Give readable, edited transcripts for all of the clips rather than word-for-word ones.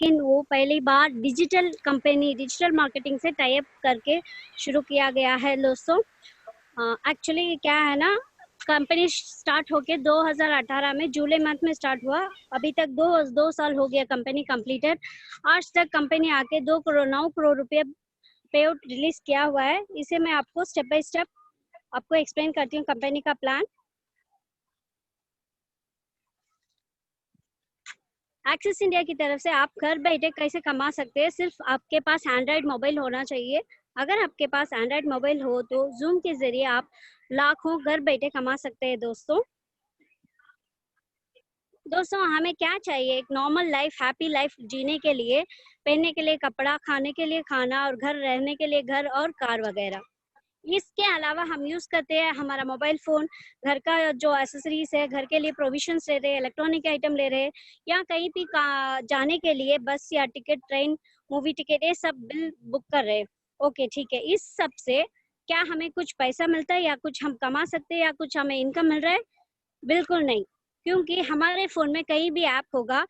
लेकिन वो पहली बार डिजिटल कंपनी, डिजिटल मार्केटिंग से टाई अप करके शुरू किया गया है दोस्तों। एक्चुअली क्या है ना, कंपनी स्टार्ट होके 2018 में जुलाई मंथ में स्टार्ट हुआ। अभी तक दो साल हो गया कंपनी कंप्लीटेड। आज तक कंपनी आके 9 करोड़ रुपए पे आउट रिलीज किया हुआ है। इसे मैं आपको स्टेप बाय स्टेप आपको एक्सप्लेन करती हूँ कंपनी का प्लान। एक्सिस इंडिया की तरफ से आप घर बैठे कैसे कमा सकते हैं, सिर्फ आपके पास एंड्रॉयड मोबाइल होना चाहिए। अगर आपके पास एंड्रॉयड मोबाइल हो तो जूम के जरिए आप लाखों घर बैठे कमा सकते हैं दोस्तों। हमें क्या चाहिए, एक नॉर्मल लाइफ, हैप्पी लाइफ जीने के लिए, पहनने के लिए कपड़ा, खाने के लिए खाना और घर रहने के लिए घर और कार वगैरह। इसके अलावा हम यूज करते हैं हमारा मोबाइल फोन, घर का जो एसेसरीज है, घर के लिए प्रोविजंस ले रहे हैं, इलेक्ट्रॉनिक आइटम ले रहे हैं, या कहीं भी जाने के लिए बस या टिकट, ट्रेन, मूवी टिकट, ये सब बिल बुक कर रहे हैं। ओके ठीक है, इस सब से क्या हमें कुछ पैसा मिलता है या कुछ हम कमा सकते हैं या कुछ हमें इनकम मिल रहा है? बिल्कुल नहीं, क्योंकि हमारे फ़ोन में कहीं भी ऐप होगा,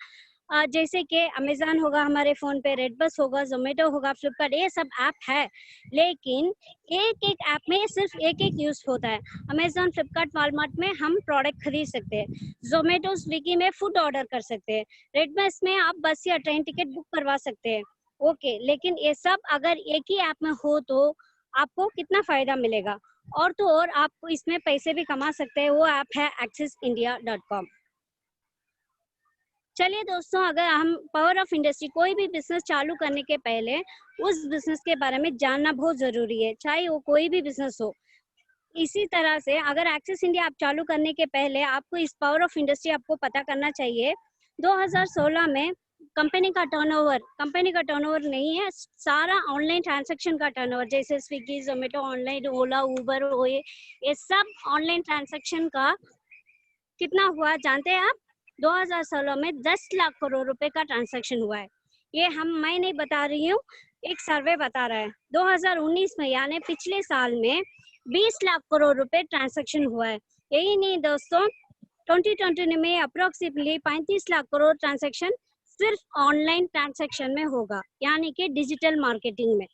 जैसे कि अमेज़न होगा हमारे फ़ोन पे, रेडबस होगा, ज़ोमैटो होगा, फ्लिपकार्ट, ये सब ऐप है। लेकिन एक-एक ऐप में सिर्फ़ एक-एक यूज़ होता है। अमेज़न, फ्लिपकार्ट, वॉलमार्ट में हम प्रोडक्ट खरीद सकते हैं। ज़ोमैटो, स्विगी में फूड ऑर्डर कर सकते हैं। रेडबस में आप बस या ट्रेन टिकट बुक करवा सकते हैं। ओके, लेकिन ये सब अगर एक ही ऐप में हो तो आपको कितना फ़ायदा मिलेगा? और तो और आप इसमें पैसे भी कमा सकते हैं। वो ऐप है accisindia.com। चलिए दोस्तों, अगर हम पावर ऑफ इंडस्ट्री, कोई भी बिजनेस चालू करने के पहले उस बिजनेस के बारे में जानना बहुत जरूरी है, चाहे वो कोई भी बिजनेस हो। इसी तरह से अगर एक्सिस इंडिया आप चालू करने के पहले आपको इस पावर ऑफ इंडस्ट्री आपको पता करना चाहिए। 2016 में कंपनी का टर्नओवर नहीं है, सारा ऑनलाइन ट्रांजैक्शन का टर्नओवर, जैसे स्विगी, जोमेटो, ऑनलाइन, ओला, उबर, ये सब ऑनलाइन ट्रांजैक्शन का कितना हुआ जानते हैं आप? 2016 में 10 लाख करोड़ रुपए का ट्रांजैक्शन हुआ है। ये मैं नहीं बता रही हूँ, एक सर्वे बता रहा है। 2019 में यानी पिछले साल में 20 लाख करोड़ रुपए ट्रांजैक्शन हुआ है। यही नहीं दोस्तों, 2020 में अप्रोक्सीमेटली 35 लाख करोड़ ट्रांजैक्शन सिर्फ ऑनलाइन ट्रांजैक्शन में होगा, यानी कि डिजिटल मार्केटिंग में।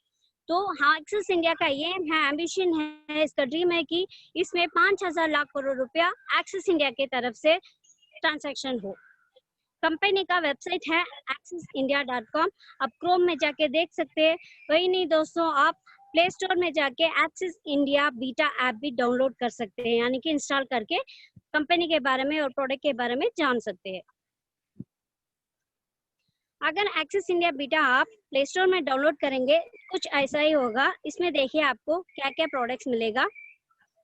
तो हाँ, एक्सिस इंडिया का ये है, एम्बिशन है, इसका ड्रीम है कि इसमें 5,000 लाख करोड़ रुपया एक्सिस इंडिया की तरफ से ट्रांजैक्शन हो। कंपनी का वेबसाइट है accisindia.com। आप क्रोम में जाके देख सकते हैं। वही नहीं दोस्तों, आप प्ले स्टोर में जाके एक्सिस इंडिया बीटा ऐप भी डाउनलोड कर सकते हैं, यानी कि इंस्टॉल करके कंपनी के बारे में और प्रोडक्ट के बारे में जान सकते हैं। अगर एक्सिस इंडिया बीटा आप प्ले स्टोर में डाउनलोड करेंगे, कुछ ऐसा ही होगा। इसमें देखिए आपको क्या क्या प्रोडक्ट्स मिलेगा।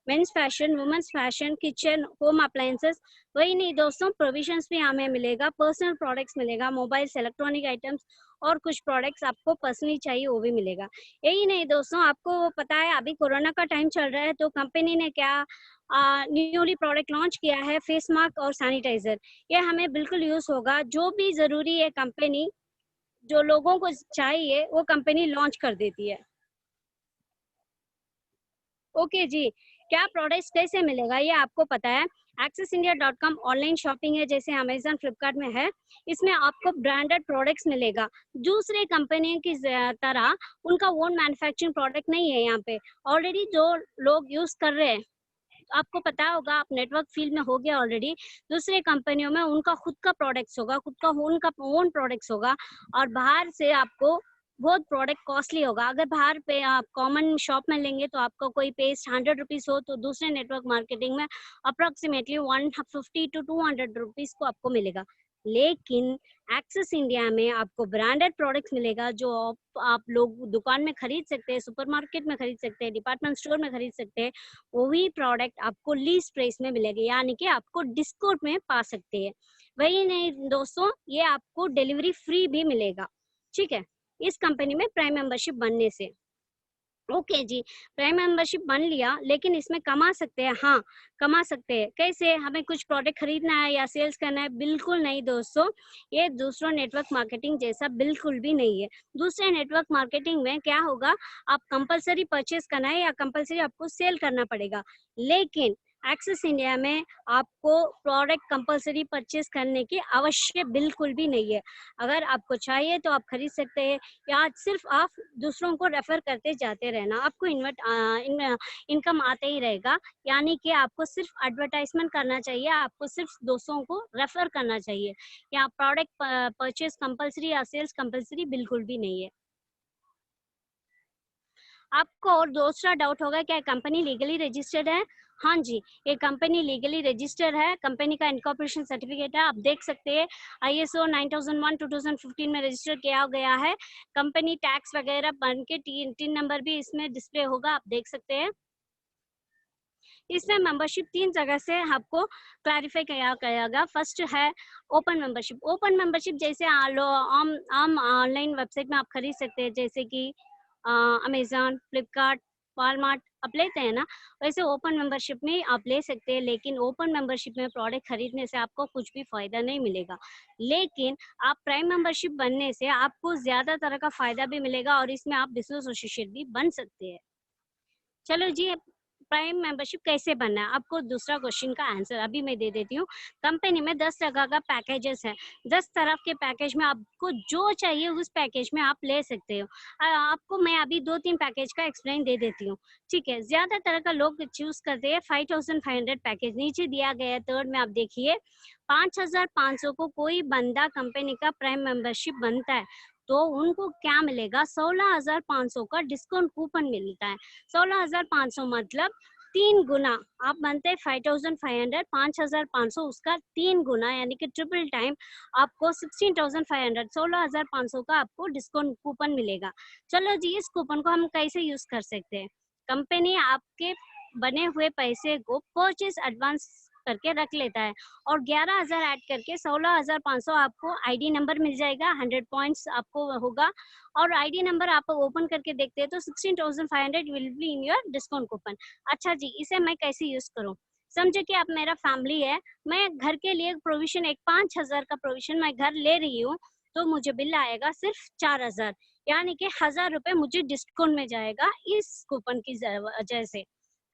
Men's fashion, women's fashion, kitchen, home appliances. वही नहीं दोस्तों, प्रोविजंस भी हमें मिलेगा, पर्सनल प्रोडक्ट्स मिलेगा, मोबाइल्स, इलेक्ट्रॉनिक आइटम्स और कुछ प्रोडक्ट्स आपको पर्सनली चाहिए वो भी मिलेगा। यही नहीं दोस्तों, आपको पता है अभी कोरोना का टाइम चल रहा है, तो कंपनी ने क्या न्यूली प्रोडक्ट लॉन्च किया है, फेस मास्क और सैनिटाइजर। ये हमें बिल्कुल यूज होगा। जो भी जरूरी है कंपनी, जो लोगों को चाहिए वो कंपनी लॉन्च कर देती है। ओके जी, क्या प्रोडक्ट्स कैसे मिलेगा ये आपको पता है। accisindia.com ऑनलाइन शॉपिंग है, जैसे अमेजन, फ्लिपकार्ट में है। इसमें आपको ब्रांडेड प्रोडक्ट्स मिलेगा। दूसरे कंपनी की तरह उनका ओन मैन्युफैक्चरिंग प्रोडक्ट नहीं है। यहाँ पे ऑलरेडी जो लोग यूज कर रहे हैं, आपको पता होगा, आप नेटवर्क फील्ड में हो गया ऑलरेडी। दूसरे कंपनियों में उनका खुद का प्रोडक्ट्स होगा, खुद का ओन प्रोडक्ट्स होगा, और बाहर से आपको बहुत प्रोडक्ट कॉस्टली होगा। अगर बाहर पे आप कॉमन शॉप में लेंगे तो आपका कोई पेस्ट 100 रुपीज हो, तो दूसरे नेटवर्क मार्केटिंग में अप्रोक्सीमेटली 150 to 200 रुपीज को आपको मिलेगा। लेकिन एक्सिस इंडिया में आपको ब्रांडेड प्रोडक्ट्स मिलेगा, जो आप लोग दुकान में खरीद सकते हैं, सुपरमार्केट में खरीद सकते हैं, डिपार्टमेंट स्टोर में खरीद सकते हैं। वही प्रोडक्ट आपको लीस्ट प्राइस में मिलेगी, यानी कि आपको डिस्काउंट में पा सकते हैं। वही नहीं दोस्तों, ये आपको डिलीवरी फ्री भी मिलेगा। ठीक है, इस कंपनी में प्राइम मेंबरशिप बनने से। ओके जी, प्राइम मेंबरशिप बन लिया, लेकिन इसमें कमा सकते हैं। हाँ, कमा सकते हैं। कैसे? हमें कुछ प्रोडक्ट खरीदना है या सेल्स करना है? बिल्कुल नहीं दोस्तों, ये दूसरा नेटवर्क मार्केटिंग जैसा बिल्कुल भी नहीं है। दूसरे नेटवर्क मार्केटिंग में क्या होगा, आप कंपलसरी परचेस करना है या कंपलसरी आपको सेल करना पड़ेगा। लेकिन एक्सिस इंडिया में आपको प्रोडक्ट कंपल्सरी परचेज करने की आवश्यक बिल्कुल भी नहीं है। अगर आपको चाहिए तो आप खरीद सकते हैं, या सिर्फ आप दूसरों को रेफर करते जाते रहना, आपको इनकम आते ही रहेगा। यानी कि आपको सिर्फ एडवर्टाइजमेंट करना चाहिए, आपको सिर्फ दोस्तों को रेफर करना चाहिए। या प्रोडक्ट परचेज कंपल्सरी या सेल्स कंपल्सरी बिल्कुल भी नहीं है। आपको और दूसरा डाउट होगा, क्या कंपनी लीगली रजिस्टर्ड है? हाँ जी, ये कंपनी लीगली रजिस्टर्ड है, कंपनी का इनकॉर्पोरेशन सर्टिफिकेट है, आप देख सकते हैं। ISO 9001 2015 में रजिस्टर किया गया है। कंपनी टैक्स वगैरह बन के टीन नंबर भी इसमें डिस्प्ले होगा, आप देख सकते हैं। इसमें मेंबरशिप 3 जगह से आपको क्लैरिफाई किया गया। फर्स्ट है ओपन मेंबरशिप। ओपन मेंबरशिप जैसे आम ऑनलाइन वेबसाइट में आप खरीद सकते हैं, जैसे कि अमेजॉन, फ्लिपकार्ट, वॉलमार्ट आप लेते हैं ना, वैसे ओपन मेंबरशिप में आप ले सकते हैं। लेकिन ओपन मेंबरशिप में प्रोडक्ट खरीदने से आपको कुछ भी फायदा नहीं मिलेगा। लेकिन आप प्राइम मेंबरशिप बनने से आपको ज्यादा तरह का फायदा भी मिलेगा, और इसमें आप बिजनेस एसोसिएट भी बन सकते हैं। चलो जी, प्राइम मेंबरशिप कैसे बनना है, आपको दूसरा क्वेश्चन का आंसर अभी मैं दे देती हूँ। कंपनी में 10 तरह का पैकेजेस है। 10 तरह के पैकेज में आपको जो चाहिए उस पैकेज में आप ले सकते हो। आपको मैं अभी 2-3 पैकेज का एक्सप्लेन दे देती हूँ। ठीक है, ज्यादा तरह का लोग चूज करते हैं 5500 पैकेज। नीचे दिया गया है थर्ड में, आप देखिए 5500 को कोई बंदा कंपनी का प्राइम मेंबरशिप बनता है तो उनको क्या मिलेगा, 16500 का डिस्काउंट कूपन मिलता है। 16500 मतलब 3 गुना। आप बनते हैं 5500, 5500 उसका 3 गुना, यानी कि ट्रिपल टाइम आपको 16500, 16500 का आपको डिस्काउंट कूपन मिलेगा। चलो जी, इस कूपन को हम कैसे यूज कर सकते हैं? कंपनी आपके बने हुए पैसे को परचेज एडवांस करके रख लेता है, और 11000 ऐड करके 16500 आपको आईडी नंबर मिल जाएगा, 100 पॉइंट्स आपको होगा। और आईडी नंबर आप ओपन करके देखते हैं तो 16500 will be in your discount coupon. अच्छा जी, इसे मैं कैसे यूज करूं? समझे कि आप मेरा फैमिली है, मैं घर के लिए प्रोविजन एक 5000 का प्रोविजन मैं घर ले रही हूँ, तो मुझे बिल आएगा सिर्फ 4000, यानी कि 1000 रुपए मुझे डिस्काउंट में जाएगा इस कूपन की वजह से।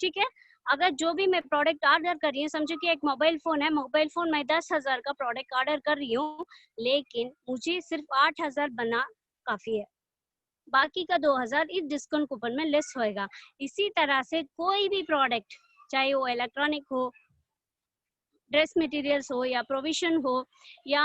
ठीक है, अगर जो भी मैं प्रोडक्ट ऑर्डर कर रही हूँ, समझो कि एक मोबाइल फोन है, मोबाइल फोन मैं 10,000 का प्रोडक्ट ऑर्डर कर रही हूँ, लेकिन मुझे सिर्फ 8,000 बना काफी है, बाकी का 2000 इस डिस्काउंट कूपन में लेस होएगा। इसी तरह से कोई भी प्रोडक्ट, चाहे वो इलेक्ट्रॉनिक हो, ड्रेस मटेरियल्स हो, या प्रोविजन हो, या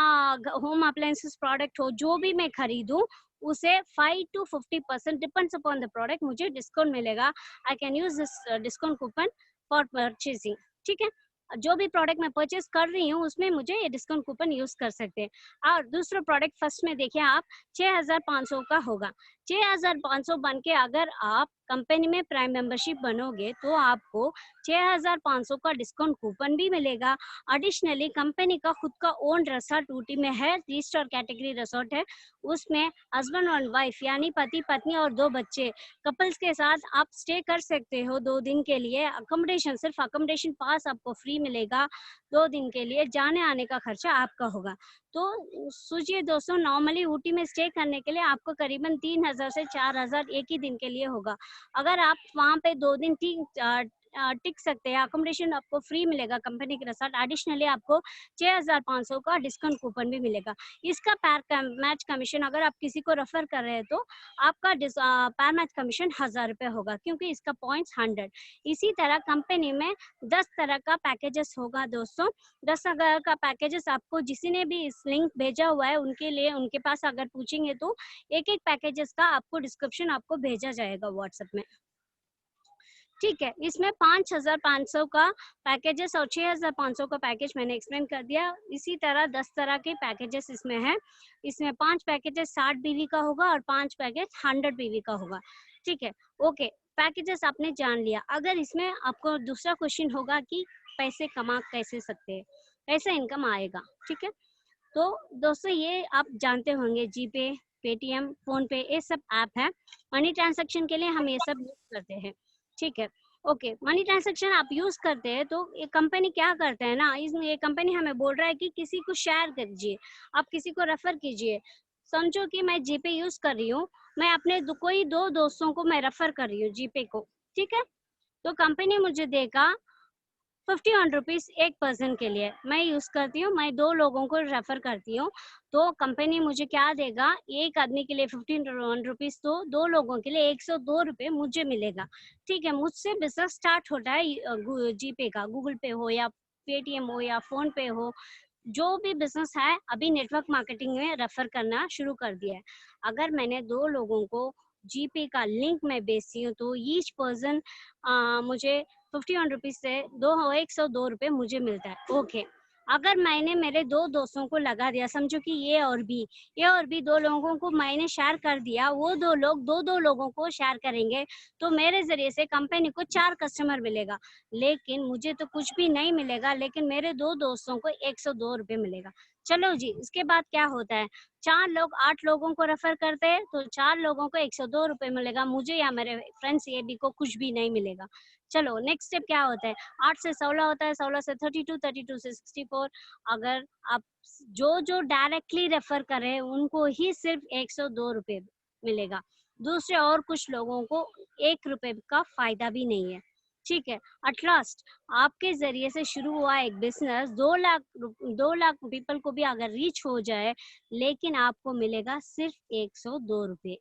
होम अप्लायंसेस प्रोडक्ट हो, जो भी मैं खरीदूं उसे 5 to 50% depends upon the product मुझे डिस्काउंट मिलेगा। I can use this discount coupon for purchasing. ठीक है, जो भी प्रोडक्ट मैं परचेज कर रही हूँ उसमें मुझे ये डिस्काउंट कूपन यूज कर सकते हैं। और दूसरा प्रोडक्ट फर्स्ट में देखिए आप 6500 का होगा। 6500 बन के अगर आप कंपनी में प्राइम मेंबरशिप बनोगे तो आपको 6500 का डिस्काउंट कूपन भी मिलेगा। एडिशनली कंपनी का खुद का ओन रिसोर्ट ऊटी में है, 3 स्टार कैटेगरी रिसोर्ट है। उसमें हस्बैंड और वाइफ यानी पति पत्नी और 2 बच्चे कपल्स के साथ आप स्टे कर सकते हो 2 दिन के लिए। अकोमोडेशन, सिर्फ अकोमोडेशन पास आपको फ्री मिलेगा 2 दिन के लिए, जाने आने का खर्चा आपका होगा। तो सोचिए दोस्तों, नॉर्मली ऊटी में स्टे करने के लिए आपको करीबन 3000 से 4000 एक ही दिन के लिए होगा। अगर आप वहाँ पे 2 दिन टिक सकते हैं, अकोमोडेशन आपको फ्री मिलेगा कंपनी के साथ। एडिशनली आपको 6500 का डिस्काउंट कूपन भी मिलेगा। इसका पैर मैच कमीशन अगर आप किसी को रेफर कर रहे हैं तो आपका पैर मैच कमीशन 1000 रुपए होगा, क्योंकि इसका पॉइंट्स 100। इसी तरह कंपनी में 10 तरह का पैकेजेस होगा दोस्तों। 10 तरह का पैकेजेस आपको जिसी ने भी इस लिंक भेजा हुआ है उनके लिए, उनके पास अगर पूछेंगे तो एक एक पैकेजेस का आपको डिस्क्रिप्शन आपको भेजा जाएगा व्हाट्सएप में। ठीक है, इसमें 5500 का पैकेजेस और 6500 का पैकेज मैंने एक्सप्लेन कर दिया। इसी तरह 10 तरह के पैकेजेस इसमें है। इसमें 5 पैकेजेस 60 बीवी का होगा और 5 पैकेज 100 बीवी का होगा। ठीक है, ओके, पैकेजेस आपने जान लिया। अगर इसमें आपको दूसरा क्वेश्चन होगा कि पैसे कमा कैसे सकते हैं, कैसे इनकम आएगा। ठीक है, तो दोस्तों ये आप जानते होंगे, जीपे, पेटीएम, फोन पे, ये सब ऐप है। मनी ट्रांजैक्शन के लिए हम ये सब यूज करते हैं। ठीक है, ओके, मनी ट्रांजैक्शन आप यूज करते हैं तो ये कंपनी क्या करते हैं ना, ये कंपनी हमें बोल रहा है कि किसी को शेयर कीजिए, आप किसी को रेफर कीजिए। समझो कि मैं जीपे यूज कर रही हूँ, मैं अपने कोई 2 दोस्तों को मैं रेफर कर रही हूँ जीपे को। ठीक है, तो कंपनी मुझे देगा ₹51 एक पर्सन के लिए मैं यूज करती हूँ, मैं 2 लोगों को रेफर करती हूँ, तो कंपनी मुझे क्या देगा, एक आदमी के लिए ₹51 तो 2 लोगों के लिए ₹102 मुझे मिलेगा। ठीक है, मुझसे बिजनेस स्टार्ट होता है जीपे का, गूगल पे हो या पेटीएम हो या फोन पे हो, जो भी बिजनेस है अभी नेटवर्क मार्केटिंग में रेफर करना शुरू कर दिया है। अगर मैंने 2 लोगों को जीपे का लिंक मैं बेचती हूँ तो ईच पर्सन मुझे ₹51 से दो ₹102 मुझे मिलता है। ओके, अगर मैंने मेरे 2 दोस्तों को लगा दिया, समझो कि ये और बी 2 लोगों को मैंने शेयर कर दिया, वो 2 लोग 2-2 लोगों को शेयर करेंगे, तो मेरे ज़रिए से कंपनी को 4 कस्टमर मिलेगा। लेकिन मुझे तो कुछ भी नहीं मिलेगा, लेकिन मेरे 2 दोस्तों को ₹102 मिलेगा। चलो जी, इसके बाद क्या होता है, 4 लोग 8 लोगों को रेफर करते हैं, तो 4 लोगों को ₹102 मिलेगा, मुझे या मेरे फ्रेंड्स ए, बी को कुछ भी नहीं मिलेगा। चलो नेक्स्ट स्टेप क्या होता है, 8 से 16 होता है, 16 से 32, 32 से 64। अगर आप जो डायरेक्टली रेफर करें उनको ही सिर्फ ₹102 मिलेगा। दूसरे और कुछ लोगों को ₹1 का फायदा भी नहीं है। ठीक है, एट लास्ट आपके ज़रिए से शुरू हुआ एक बिज़नेस 2 लाख पीपल को भी अगर रीच हो जाए, लेकिन आपको मिलेगा सिर्फ ₹102।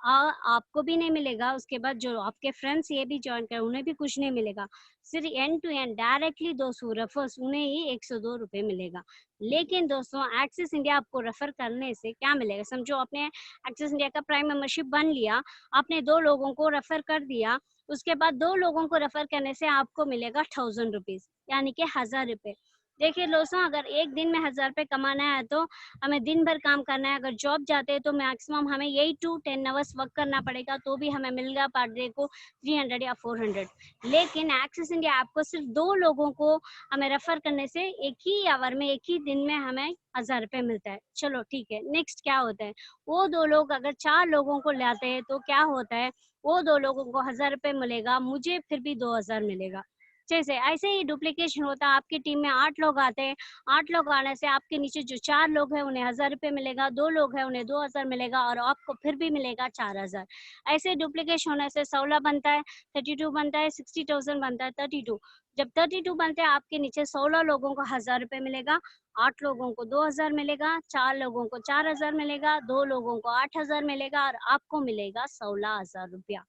आपको भी नहीं मिलेगा, उसके बाद जो आपके फ्रेंड्स ये भी जॉइन करें उन्हें भी कुछ नहीं मिलेगा। सिर्फ एंड टू एंड डायरेक्टली दोस्त हु रेफर्स उन्हें ही ₹102 मिलेगा। लेकिन दोस्तों एक्सिस इंडिया आपको रेफर करने से क्या मिलेगा, समझो आपने एक्सिस इंडिया का प्राइम मेंबरशिप बन लिया, आपने 2 लोगों को रेफर कर दिया, उसके बाद 2 लोगों को रेफर करने से आपको मिलेगा ₹1000 यानी कि ₹1000। देखिए दोस्तों, अगर एक दिन में ₹1000 कमाना है तो हमें दिन भर काम करना है। अगर जॉब जाते हैं तो मैक्सिमम हमें 8 टू 10 आवर्स वर्क करना पड़ेगा, तो भी हमें मिलेगा पर डे को 300 या 400। लेकिन एक्सिस इंडिया आपको सिर्फ 2 लोगों को हमें रेफर करने से एक ही आवर में, एक ही दिन में हमें ₹1000 मिलता है। चलो ठीक है, नेक्स्ट क्या होता है, वो 2 लोग अगर 4 लोगों को लाते हैं तो क्या होता है, वो 2 लोगों को ₹1000 मिलेगा, मुझे फिर भी 2000 मिलेगा। जैसे ऐसे ही डुप्लीकेशन होता है, आपकी टीम में 8 लोग आते हैं, 8 लोग आने से आपके नीचे जो 4 लोग हैं उन्हें ₹1000 मिलेगा, 2 लोग हैं उन्हें 2000 मिलेगा और आपको फिर भी मिलेगा 4000। ऐसे डुप्लीकेशन होने से 16 बनता है, 32 बनता है, 60,000 बनता है, 32। जब 32 बनते हैं आपके नीचे 16 लोगों को ₹1000 मिलेगा, 8 लोगों को 2000 मिलेगा, 4 लोगों को 4000 मिलेगा, 2 लोगों को 8000 मिलेगा और आपको मिलेगा ₹16,000।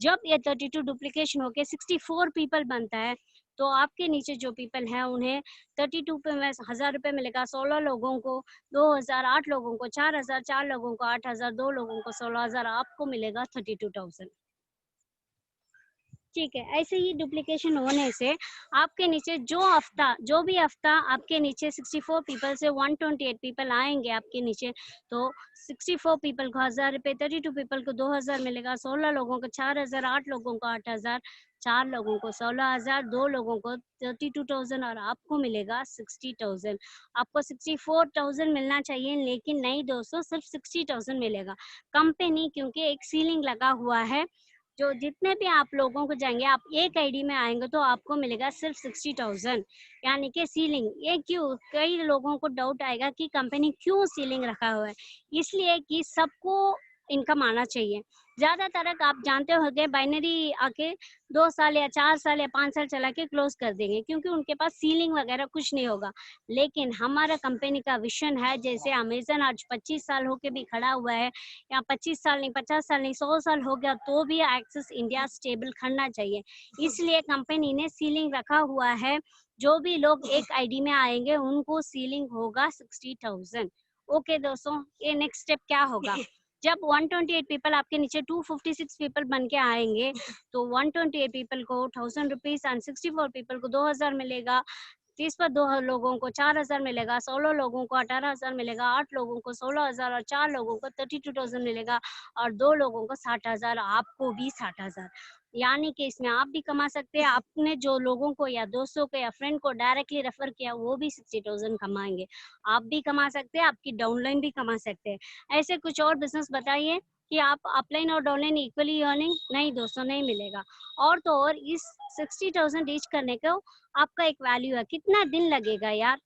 जब ये 32 डुप्लीकेशन होके 64 पीपल बनता है, तो आपके नीचे जो पीपल हैं उन्हें 32 पे में ₹1000 मिलेगा, 16 लोगों को 2000, 8 लोगों को 4000, 4 लोगों को 8000, 2 लोगों को 16000, आपको मिलेगा 32,000। ठीक है, ऐसे ही डुप्लीकेशन होने से आपके नीचे जो भी हफ्ता आपके नीचे 64 पीपल से 128 पीपल आएंगे आपके नीचे, तो 64 पीपल को ₹1000, 32 पीपल को 2000 मिलेगा, 16 लोगों को 4000, 8 लोगों को 8000, 4 लोगों को 16000, 2 लोगों को 32,000 और आपको मिलेगा 60,000। आपको 64,000 मिलना चाहिए, लेकिन नहीं दोस्तों, सिर्फ 60,000 मिलेगा। कंपनी क्योंकि एक सीलिंग लगा हुआ है, जो जितने भी आप लोगों को जाएंगे, आप एक आईडी में आएंगे तो आपको मिलेगा सिर्फ 60,000, यानी कि सीलिंग। ये क्यों, कई लोगों को डाउट आएगा कि कंपनी क्यों सीलिंग रखा हुआ है, इसलिए कि सबको इनकम आना चाहिए। ज्यादातर आप जानते होंगे बाइनरी आके 2 साल या 4 साल या 5 साल चला के क्लोज कर देंगे, क्योंकि उनके पास सीलिंग वगैरह कुछ नहीं होगा। लेकिन हमारा कंपनी का विजन है, जैसे अमेजन आज 25 साल होके भी खड़ा हुआ है, या 25 साल नहीं, 50 साल नहीं, 100 साल हो गया तो भी एक्सिस इंडिया स्टेबल खड़ना चाहिए, इसलिए कंपनी ने सीलिंग रखा हुआ है। जो भी लोग एक आईडी में आएंगे उनको सीलिंग होगा 60,000। ओके दोस्तों, ये नेक्स्ट स्टेप क्या होगा, जब 128 पीपल आपके नीचे 256 पीपल बन के आएंगे, तो 128 पीपल को ₹1000 एंड 64 पीपल को 2000 मिलेगा। 30 पर 2 लोगों को 4000 मिलेगा, 16 लोगों को 18,000 मिलेगा, 8 लोगों को 16,000 और 4 लोगों को 32,000 मिलेगा और 2 लोगों को 60,000, आपको भी 60,000। यानी कि इसमें आप भी कमा सकते हैं, आपने जो लोगों को या दोस्तों को या फ्रेंड को डायरेक्टली रेफर किया वो भी 60,000 कमाएंगे। आप भी कमा सकते हैं, आपकी डाउनलाइन भी कमा सकते हैं। ऐसे कुछ और बिजनेस बताइए कि आप अपलाइन और डाउनलाइन इक्वली अर्निंग, नहीं दोस्तों, नहीं मिलेगा। और तो और इस 60,000 रीच करने को आपका एक वैल्यू है, कितना दिन लगेगा यार,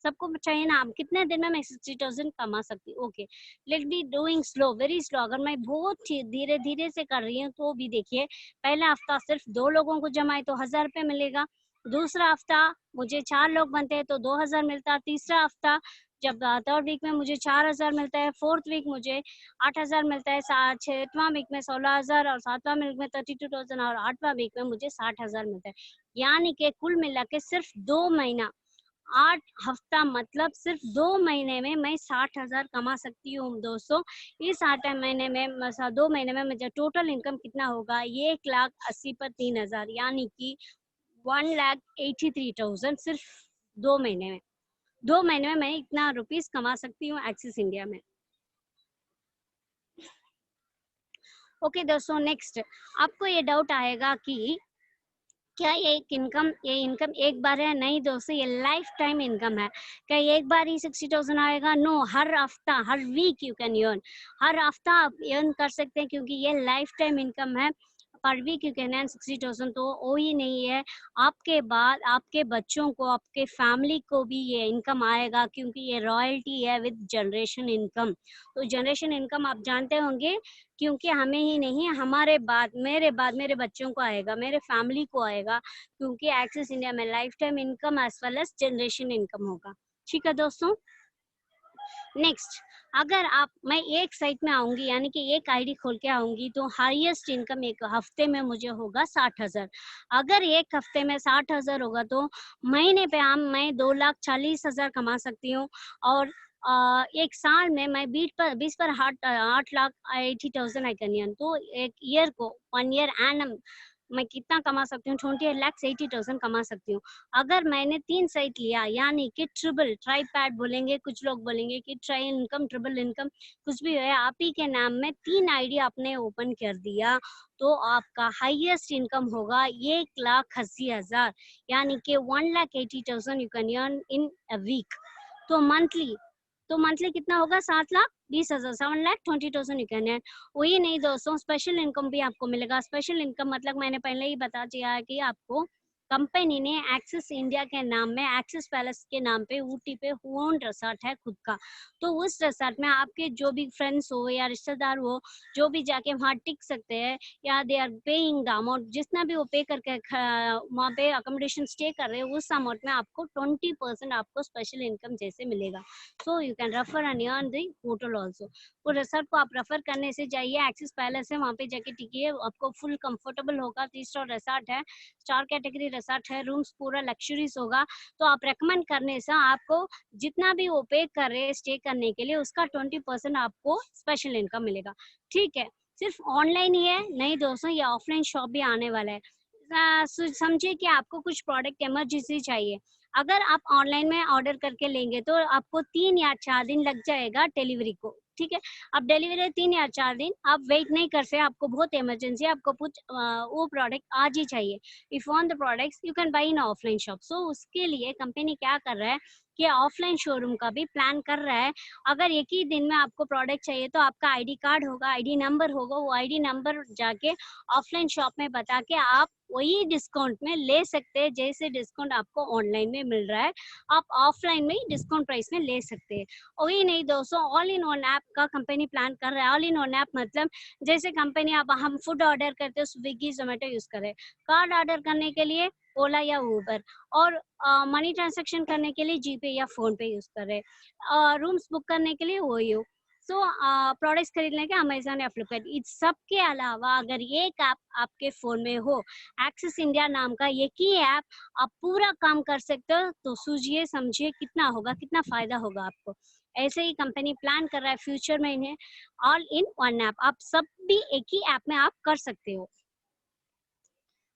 सबको चाहिए ना, आप कितने दिन में मैं 60,000 कमा सकती हूँ। Okay, let be doing slow, very slow. अगर मैं बहुत धीरे धीरे से कर रही हूँ तो भी देखिए, पहला हफ्ता सिर्फ 2 लोगों को जमाए तो ₹1000 मिलेगा, दूसरा हफ्ता मुझे 4 लोग बनते हैं तो 2000 मिलता है। तीसरा हफ्ता जब थर्ड वीक में मुझे 4000 मिलता है, फोर्थ वीक मुझे 8000 मिलता है, छठवां वीक में 16000 और सातवां वीक में 32,000 और आठवां वीक में मुझे 60,000 मिलता है। यानी कि कुल मिला के सिर्फ 2 महीना 8 हफ्ता मतलब सिर्फ 2 महीने में मैं 60,000 कमा सकती हूँ दोस्तों। इस 8 महीने में 2 महीने में मुझे टोटल इनकम कितना होगा, 1,80,000 पर 3,000 यानी कि 1,83,000 सिर्फ 2 महीने में। 2 महीने में मैं इतना रुपीस कमा सकती हूँ एक्सिस इंडिया में। ओके दोस्तों, नेक्स्ट आपको ये डाउट आएगा कि क्या ये इनकम एक बार है? नहीं दोस्तों, ये लाइफ टाइम इनकम है। क्या ये एक बार ही 60,000 आएगा? नो, हर हफ्ता, हर वीक यू कैन अर्न, हर हफ्ता आप अर्न कर सकते हैं क्योंकि ये लाइफ टाइम इनकम है। पर वीक यू कैन अर्न 60,000। तो वो ही नहीं है, आपके बाद आपके बच्चों को, आपके फैमिली को भी ये इनकम आएगा क्योंकि ये रॉयल्टी है विद जनरेशन इनकम। तो जनरेशन इनकम आप जानते होंगे, क्योंकि हमें ही नहीं, हमारे बाद मेरे बच्चों को आएगा, मेरे फैमिली को आएगा, क्योंकि एक्सिस इंडिया में lifetime income as well as generation income होगा। ठीक है दोस्तों, नेक्स्ट अगर आप, मैं एक साइट में आऊंगी यानी कि एक आईडी खोल के आऊंगी तो हाईएस्ट इनकम एक हफ्ते में मुझे होगा 60,000। अगर एक हफ्ते में 60,000 होगा तो महीने पे मैं 2,40,000 कमा सकती हूँ। और एक साल में मैं 20 पर 8,80,000 आई कैन। तो एक ईयर को 1 ईयर एनम मैं कितना कमा सकती हूँ? 28,80,000 कमा सकती हूँ। अगर मैंने 3 साइट लिया यानी कि ट्राईपैड बोलेंगे, कुछ लोग बोलेंगे कि ट्राई इनकम, ट्रिपल इनकम, कुछ भी है, आप ही के नाम में 3 आईडी आपने ओपन कर दिया तो आपका हाईएस्ट इनकम होगा 1,80,000 यानी कि 1,80,000 you can earn in a week. तो मंथली कितना होगा? 7,20,000, 7,20,000 यू कैन अर्न। वही नहीं दोस्तों, स्पेशल इनकम भी आपको मिलेगा। स्पेशल इनकम मतलब मैंने पहले ही बता दिया है कि आपको कंपनी ने एक्सिस इंडिया के नाम में, एक्सिस पैलेस के नाम पे ऊटी पे ओन रिसोर्ट है खुद का। तो उस रिसोर्ट में आपके जो भी फ्रेंड्स हो या रिश्तेदार हो, जो भी जाके वहाँ टिक सकते हैं, या they are paying the amount, जितना भी वो पे करके वहाँ पे अकोमोडेशन स्टे कर रहे हैं, उस अमाउंट में आपको 20% आपको स्पेशल इनकम जैसे मिलेगा। So you can refer and earn the hotel also. वो रिसोर्ट को आप रेफर करने से जाइए, एक्सिस पैलेस है, वहाँ पे जाके टिकिए, आपको फुल कंफर्टेबल होगा। 3 स्टार रिसोर्ट है, स्टार कैटेगरी रिसोर्ट है, रूम्स पूरा लग्जरीज होगा। तो आप रेकमेंड करने से आपको जितना भी वो पे कर रहे हैं स्टे करने के लिए, उसका 20% आपको स्पेशल इनकम मिलेगा। ठीक है, सिर्फ ऑनलाइन ही है? नहीं दोस्तों, ये ऑफलाइन शॉप भी आने वाला है। समझिए कि आपको कुछ प्रोडक्ट इमरजेंसी चाहिए, अगर आप ऑनलाइन में ऑर्डर करके लेंगे तो आपको 3 या 4 दिन लग जाएगा डिलीवरी को। ठीक है, अब डिलीवरी 3 या 4 दिन आप वेट नहीं कर सकते, आपको बहुत इमरजेंसी है, आपको कुछ वो प्रोडक्ट आज ही चाहिए। If want the products you can buy in offline shop. So उसके लिए कंपनी क्या कर रहा है कि ऑफलाइन शोरूम का भी प्लान कर रहा है। अगर एक ही दिन में आपको प्रोडक्ट चाहिए तो आपका आईडी कार्ड होगा, आईडी नंबर होगा, वो आईडी नंबर जाके ऑफलाइन शॉप में बता के आप वही डिस्काउंट में ले सकते हैं, जैसे डिस्काउंट आपको ऑनलाइन में मिल रहा है, आप ऑफलाइन में ही डिस्काउंट प्राइस में ले सकते हैं। वही नहीं दोस्तों, ऑल इन वन ऐप का कंपनी प्लान कर रहा है। ऑल इन वन ऐप मतलब जैसे कंपनी, आप हम फूड ऑर्डर करते हैं, स्विगी जोमेटो यूज करें, कार्ड ऑर्डर करने के लिए ओला या उबर, और मनी ट्रांजेक्शन करने के लिए जीपे या फोन पे यूज कर रहे हैं, रूम्स बुक करने के लिए ओयो। सो प्रोडक्ट्स खरीदने के अमेजोन या फ्लिपकार्ट। इस सब के अलावा अगर ये ऐप आपके फोन में हो, एक्सिस इंडिया नाम का एक ही ऐप, आप पूरा काम कर सकते हो। तो सोचिए समझिए कितना होगा, कितना फायदा होगा आपको। ऐसे ही कंपनी प्लान कर रहा है फ्यूचर में इन्हें ऑल इन वन ऐप, आप सब भी एक ही ऐप में आप कर सकते हो।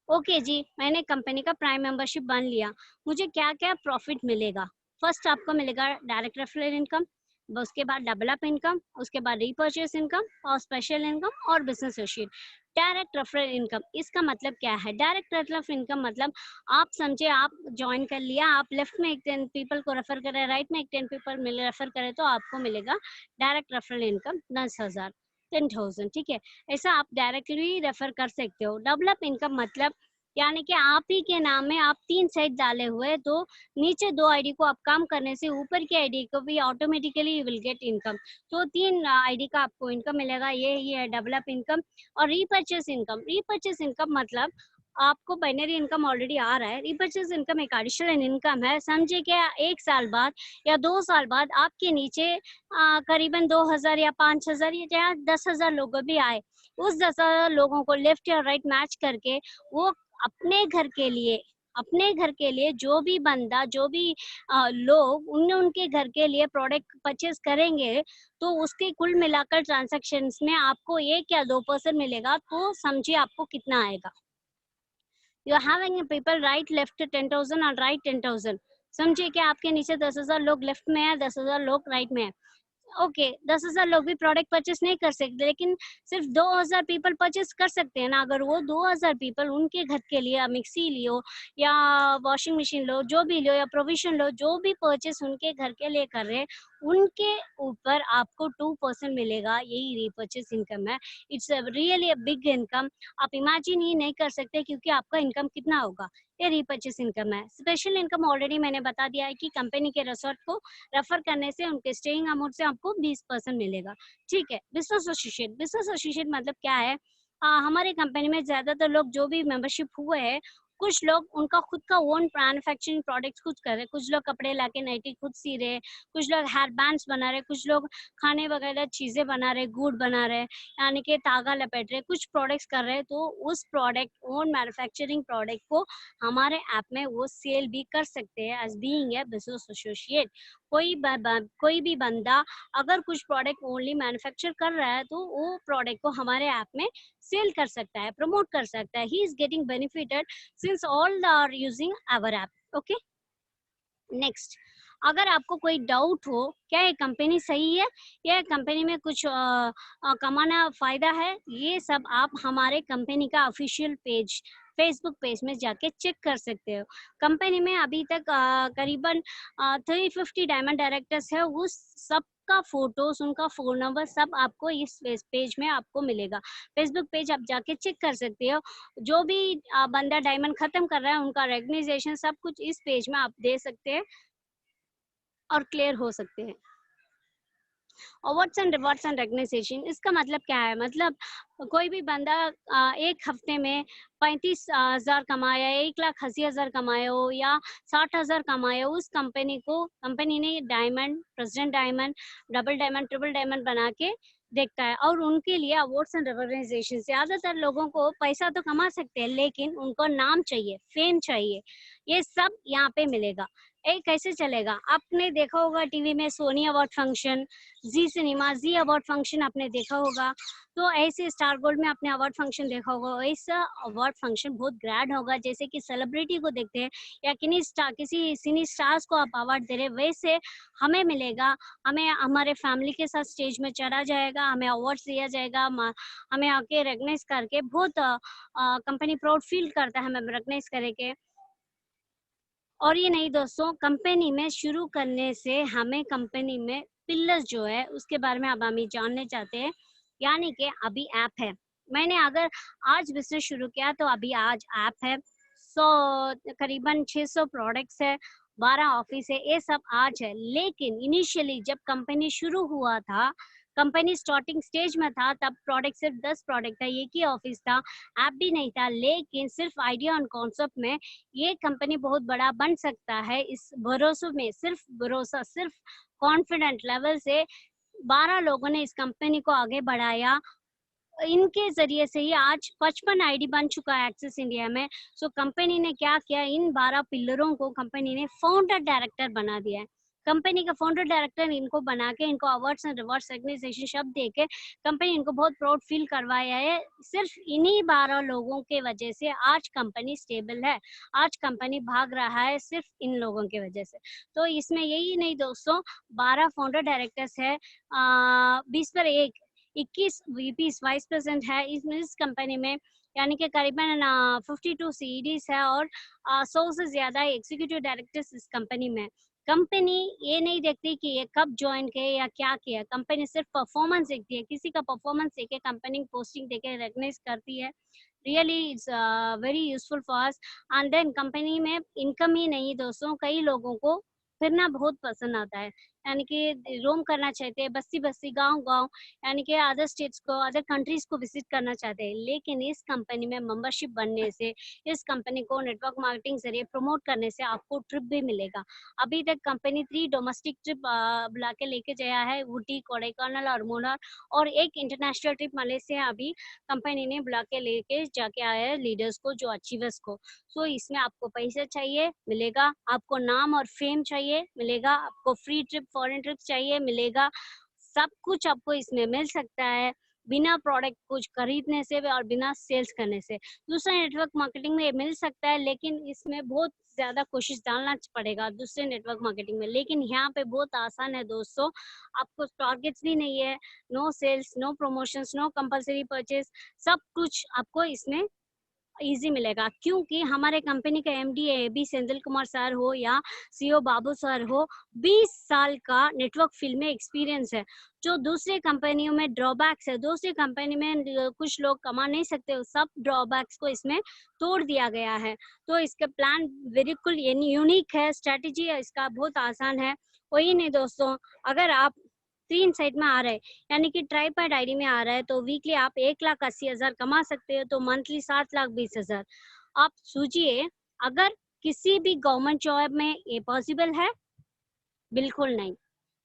ओके जी, मैंने कंपनी का प्राइम मेंबरशिप बन लिया, मुझे क्या क्या प्रॉफिट मिलेगा? फर्स्ट आपको मिलेगा डायरेक्ट रेफरल इनकम, उसके बाद डबल अप इनकम, उसके बाद रीपर्चेस इनकम और स्पेशल इनकम और business associate. Direct referral income, इसका मतलब क्या है? डायरेक्ट रेफरल इनकम मतलब आप समझे, आप ज्वाइन कर लिया, आप लेफ्ट में एक 10 पीपल को रेफर करें, राइट में एक 10 पीपल रेफर करें, तो आपको मिलेगा डायरेक्ट रेफरल इनकम 10,000, 10,000। ठीक है, ऐसा आप डायरेक्टली रेफर कर सकते हो। डेवलप इनकम मतलब यानी कि आप ही के नाम में आप 3 साइट डाले हुए, तो नीचे 2 आईडी को आप काम करने से ऊपर की आईडी को भी automatically you will get income. तो 3 आईडी का आपको इनकम मिलेगा, ये ही है डेवलप इनकम। और रीपर्चेस इनकम, रीपर्चेस इनकम मतलब आपको बाइनरी इनकम ऑलरेडी आ रहा है, रीपर्चेज इनकम एक एडिशनल इनकम है। समझिए कि 1 साल बाद या 2 साल बाद आपके नीचे करीबन 2000 या 5000 या 10,000 लोग भी आए, उस 10,000 लोगों को लेफ्ट या राइट मैच करके वो अपने घर के लिए, अपने घर के लिए जो भी बंदा, जो भी लोग उनके घर के लिए प्रोडक्ट परचेज करेंगे, तो उसके कुल मिलाकर ट्रांजैक्शंस में आपको 1 या 2% मिलेगा, तो समझिए आपको कितना आएगा। You are having people right left 10,000 और राइट 10,000, समझिए कि आपके नीचे 10,000 लोग लेफ्ट में है, 10,000 लोग राइट में है। ओके, 10,000 लोग भी प्रोडक्ट परचेस नहीं कर सकते, लेकिन सिर्फ 2,000 पीपल परचेस कर सकते हैं ना। अगर वो 2,000 पीपल उनके घर के लिए मिक्सी लियो या वॉशिंग मशीन लो, जो भी लो, या प्रोविजन लो, जो भी परचेस उनके घर के लिए कर रहे हैं, उनके ऊपर आपको 2% मिलेगा। यही रीपरचेस इनकम है। It's really a big income. आप इमेजिन ही नहीं कर सकते क्योंकि आपका इनकम कितना होगा। ये रीपरचेस इनकम है। स्पेशल इनकम ऑलरेडी मैंने बता दिया है कि कंपनी के रिसोर्ट को रेफर करने से उनके स्टेइंग अमाउंट से आपको 20% मिलेगा। ठीक है। बिजनेस एसोसिएट मतलब क्या है? हमारे कंपनी में ज्यादातर लोग जो भी मेंबरशिप हुए हैं, कुछ लोग उनका खुद का ओन मैन्युफैक्चरिंग प्रोडक्ट्स खुद कर रहे हैं, कुछ लोग कपड़े लाके नाइटी खुद सी रहे हैं, कुछ लोग हेयर बैंड्स बना रहे हैं, कुछ लोग खाने वगैरह चीजें बना रहे हैं, गुड़ बना रहे हैं, यानी कि धागा लपेट रहे हैं, कुछ प्रोडक्ट्स कर रहे हैं। तो उस प्रोडक्ट, ओन मैन्युफैक्चरिंग प्रोडक्ट को हमारे ऐप में वो सेल भी कर सकते हैं as being a business associate. कोई भी बंदा अगर कुछ प्रोडक्ट ओनली मैन्युफैक्चर कर रहा है, तो वो प्रोडक्ट को हमारे ऐप में सेल कर सकता है, प्रमोट कर सकता है। He is getting benefited since all are using our app. Okay. Next, अगर आपको कोई डाउट हो क्या ये कंपनी सही है या कंपनी में कुछ कमाना फायदा है, ये सब आप हमारे कंपनी का ऑफिशियल पेज, फेसबुक पेज में जाके चेक कर सकते हो। कंपनी में अभी तक करीबन 350 डायमंड डायरेक्टर्स है, उस सब का फोटोज, उनका फोन नंबर सब आपको इस पेज में आपको मिलेगा। फेसबुक पेज आप जाके चेक कर सकते हो। जो भी बंदा डायमंड खत्म कर रहा है, उनका रेकग्नाइजेशन सब कुछ इस पेज में आप दे सकते हैं और क्लियर हो सकते हैं। अवार्ड्स एंड रिवॉर्ड्स एंड रेकग्नाइजेशन, इसका मतलब क्या है? मतलब कोई भी बंदा एक हफ्ते में 35,000 कमाया, 1,80,000 कमाए हो या 60,000 कमाए हो, उस कंपनी को, कंपनी ने diamond, president diamond, double diamond, triple diamond बना के देखता है। और उनके लिए अवार्ड्स एंड रिकॉग्निशन, ज्यादातर लोगों को पैसा तो कमा सकते हैं, लेकिन उनको नाम चाहिए, फेम चाहिए, ये सब यहाँ पे मिलेगा। कैसे चलेगा? आपने देखा होगा टीवी में सोनी अवार्ड फंक्शन, जी सिनेमा, जी अवार्ड फंक्शन आपने देखा होगा। तो ऐसे स्टार गोल्ड में आपने अवार्ड फंक्शन देखा होगा, ऐसा अवार्ड फंक्शन बहुत ग्रैंड होगा। जैसे कि सेलिब्रिटी को देखते हैं या किसी सिनी स्टार्स को आप अवार्ड दे रहे, वैसे हमें मिलेगा। हमें हमारे फैमिली के साथ स्टेज में चढ़ा जाएगा, हमें अवार्ड्स दिया जाएगा, हमें आके रिकग्नाइज करके बहुत कंपनी प्राउड फील करता है हमें रिकग्नाइज करके। और ये नहीं दोस्तों, कंपनी में शुरू करने से हमें कंपनी में पिलर्स जो है उसके बारे में अब हम जानने चाहते हैं। यानी कि अभी ऐप है, मैंने अगर आज बिजनेस शुरू किया तो अभी आज ऐप है, करीबन 600 प्रोडक्ट्स है, 12 ऑफिस है, ये सब आज है। लेकिन इनिशियली जब कंपनी शुरू हुआ था, कंपनी स्टार्टिंग स्टेज में था, तब प्रोडक्ट सिर्फ 10 प्रोडक्ट था, एक ही ऑफिस था, ऐप भी नहीं था। लेकिन सिर्फ आइडिया और कॉन्सेप्ट में ये कंपनी बहुत बड़ा बन सकता है, इस भरोसे में, सिर्फ भरोसा, सिर्फ कॉन्फिडेंट लेवल से 12 लोगों ने इस कंपनी को आगे बढ़ाया। इनके जरिए से ही आज 55 आईडी बन चुका है एक्सिस इंडिया में। सो कंपनी ने क्या किया, इन 12 पिलरों को कंपनी ने फाउंडर डायरेक्टर बना दिया है। कंपनी का फाउंडर डायरेक्टर इनको बना के, इनको अवार्ड्स एंड रिवॉर्ड्स रिकग्निशन शब्द देके कंपनी इनको बहुत प्राउड फील करवाया है। सिर्फ इन्हीं 12 लोगों के वजह से आज कंपनी स्टेबल है, आज कंपनी भाग रहा है, सिर्फ इन लोगों की वजह से। तो इसमें यही नहीं दोस्तों, 12 फाउंडर डायरेक्टर्स है, 20 पर 1, 21 वीपी वाइस प्रेसिडेंट है इस कंपनी में, यानी कि करीबन 52 सीडीज है और 100 से ज्यादा एग्जीक्यूटिव डायरेक्टर्स इस कंपनी में। कंपनी ये नहीं देखती कि ये कब ज्वाइन किए या क्या किया, कंपनी सिर्फ परफॉर्मेंस देखती है। किसी का परफॉर्मेंस देके कंपनी पोस्टिंग देके रिकग्नाइज करती है। Really it's very useful for us. And then company में इनकम ही नहीं दोस्तों, कई लोगों को फिरना बहुत पसंद आता है, यानी कि रोम करना चाहते हैं, बस्ती बस्ती गांव गांव यानी कि अदर स्टेट्स को, अदर कंट्रीज को विजिट करना चाहते हैं। लेकिन इस कंपनी में मेंबरशिप बनने से, इस कंपनी को नेटवर्क मार्केटिंग जरिए प्रमोट करने से आपको ट्रिप भी मिलेगा। अभी तक कंपनी 3 डोमेस्टिक ट्रिप बुला के लेके गया है, ऊटी, कोडाईकनाल और मूनार, और एक इंटरनेशनल ट्रिप मलेशिया अभी कंपनी ने बुला के लेके जाके आया है लीडर्स को, जो अचीवर्स को। सो इसमें आपको पैसे चाहिए, मिलेगा। आपको नाम और फेम चाहिए, मिलेगा। आपको फ्री ट्रिप, फॉरेन ट्रिप चाहिए, मिलेगा। सब कुछ आपको इसमें मिल सकता है, बिना प्रोडक्ट कुछ खरीदने से और बिना सेल्स करने से। दूसरा नेटवर्क मार्केटिंग में मिल सकता है, लेकिन इसमें बहुत ज्यादा कोशिश डालना पड़ेगा दूसरे नेटवर्क मार्केटिंग में। लेकिन यहाँ पे बहुत आसान है दोस्तों, आपको टारगेट्स भी नहीं है, no sales, no promotions, no compulsory purchase, सब कुछ आपको इसमें इजी मिलेगा। क्योंकि हमारे कंपनी का MD B Senthil Kumar sir हो या सीईओ बाबू सर हो, 20 साल का नेटवर्क फील्ड में एक्सपीरियंस है। जो दूसरे कंपनियों में ड्रॉबैक्स है, दूसरी कंपनी में कुछ लोग कमा नहीं सकते, सब ड्रॉबैक्स को इसमें तोड़ दिया गया है। तो इसका प्लान बिल्कुल यूनिक है, स्ट्रेटेजी है इसका बहुत आसान है। वही नहीं दोस्तों, अगर आप 3 साइड में आ रहे हैं, यानी कि ट्राइपॉड आईडी में आ रहा है, तो वीकली आप 1,80,000 कमा सकते हो, तो मंथली 7,20,000। आप सोचिए, अगर किसी भी गवर्नमेंट जॉब में ये पॉसिबल है? बिल्कुल नहीं।